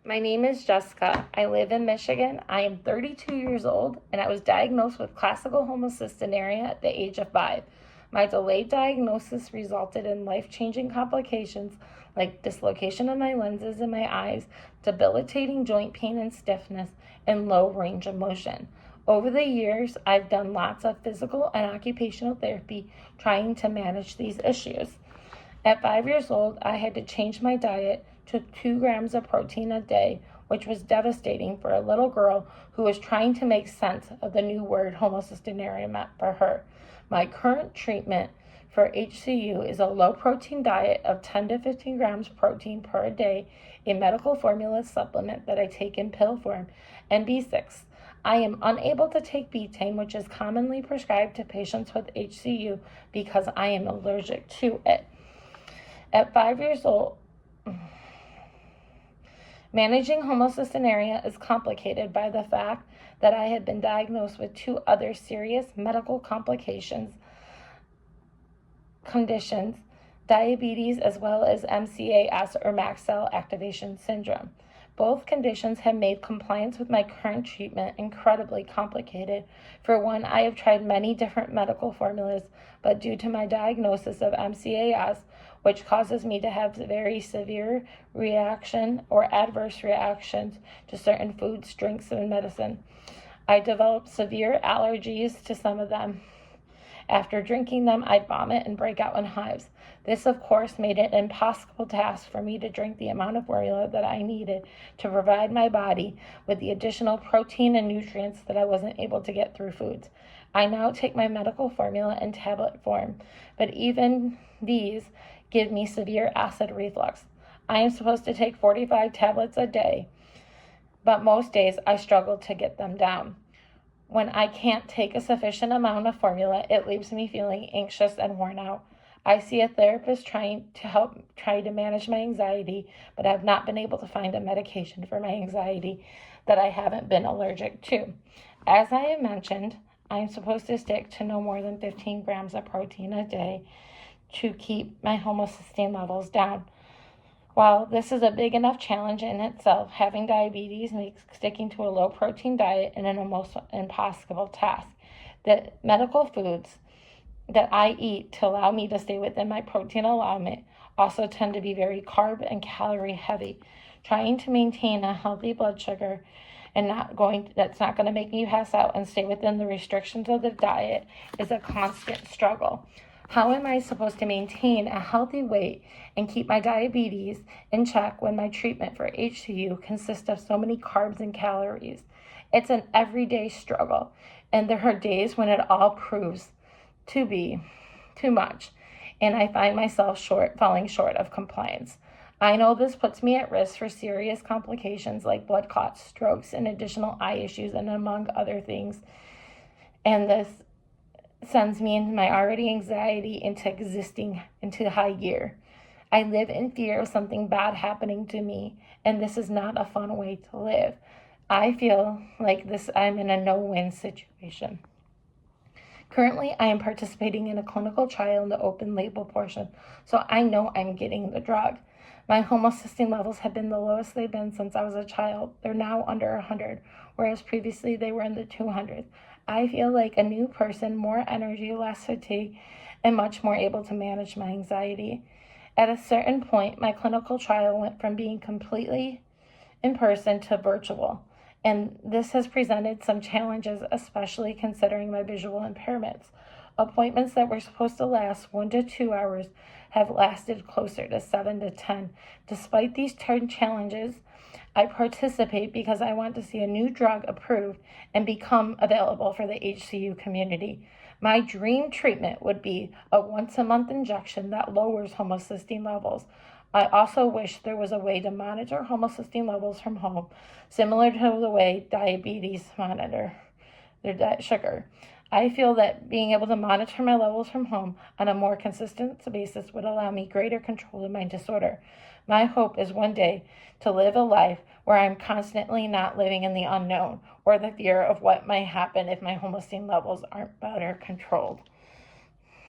My name is Jessica. I live in Michigan. I am 32 years old, and I was diagnosed with Classical Homocystinuria at the age of 5. My delayed diagnosis resulted in life-changing complications like dislocation of my lenses in my eyes, debilitating joint pain and stiffness, and low range of motion. Over the years, I've done lots of physical and occupational therapy trying to manage these issues. At 5 years old, I had to change my diet to 2 grams of protein a day, which was devastating for a little girl who was trying to make sense of the new word homocystinuria meant for her. My current treatment for HCU is a low-protein diet of 10 to 15 grams protein per day, a medical formula supplement that I take in pill form, and B6. I am unable to take betaine, which is commonly prescribed to patients with HCU because I am allergic to it. At 5 years old, managing homocystinuria is complicated by the fact that I had been diagnosed with 2 other serious medical conditions, diabetes as well as MCAS or mast cell activation syndrome. Both conditions have made compliance with my current treatment incredibly complicated. For one, I have tried many different medical formulas, but due to my diagnosis of MCAS, which causes me to have very severe reaction or adverse reactions to certain foods, drinks, and medicine, I developed severe allergies to some of them. After drinking them, I'd vomit and break out in hives. This, of course, made it an impossible task for me to drink the amount of formula that I needed to provide my body with the additional protein and nutrients that I wasn't able to get through foods. I now take my medical formula in tablet form, but even these give me severe acid reflux. I am supposed to take 45 tablets a day, but most days I struggle to get them down. When I can't take a sufficient amount of formula, it leaves me feeling anxious and worn out. I see a therapist trying to manage my anxiety, but I've not been able to find a medication for my anxiety that I haven't been allergic to. As I have mentioned, I'm supposed to stick to no more than 15 grams of protein a day to keep my homocysteine levels down. While this is a big enough challenge in itself, having diabetes makes sticking to a low-protein diet an almost impossible task. The medical foods that I eat to allow me to stay within my protein allowance also tend to be very carb and calorie heavy. Trying to maintain a healthy blood sugar and that's not going to make me pass out and stay within the restrictions of the diet is a constant struggle. How am I supposed to maintain a healthy weight and keep my diabetes in check when my treatment for HCU consists of so many carbs and calories? It's an everyday struggle, and there are days when it all proves to be too much, and I find myself falling short of compliance. I know this puts me at risk for serious complications like blood clots, strokes, and additional eye issues, and among other things, and this sends me into my already anxiety into high gear. I live in fear of something bad happening to me, and this is not a fun way to live. I feel like I'm in a no-win situation. Currently, I am participating in a clinical trial in the open label portion, so I know I'm getting the drug. My homocysteine levels have been the lowest they've been since I was a child. They're now under 100, whereas previously they were in the 200s. I feel like a new person, more energy, less fatigue, and much more able to manage my anxiety. At a certain point, my clinical trial went from being completely in person to virtual, and this has presented some challenges, especially considering my visual impairments. Appointments that were supposed to last 1 to 2 hours have lasted closer to 7 to 10. Despite these challenges, I participate because I want to see a new drug approved and become available for the HCU community. My dream treatment would be a once-a-month injection that lowers homocysteine levels. I also wish there was a way to monitor homocysteine levels from home, similar to the way diabetes monitor their sugar. I feel that being able to monitor my levels from home on a more consistent basis would allow me greater control of my disorder. My hope is one day to live a life where I'm constantly not living in the unknown or the fear of what might happen if my homocysteine levels aren't better controlled.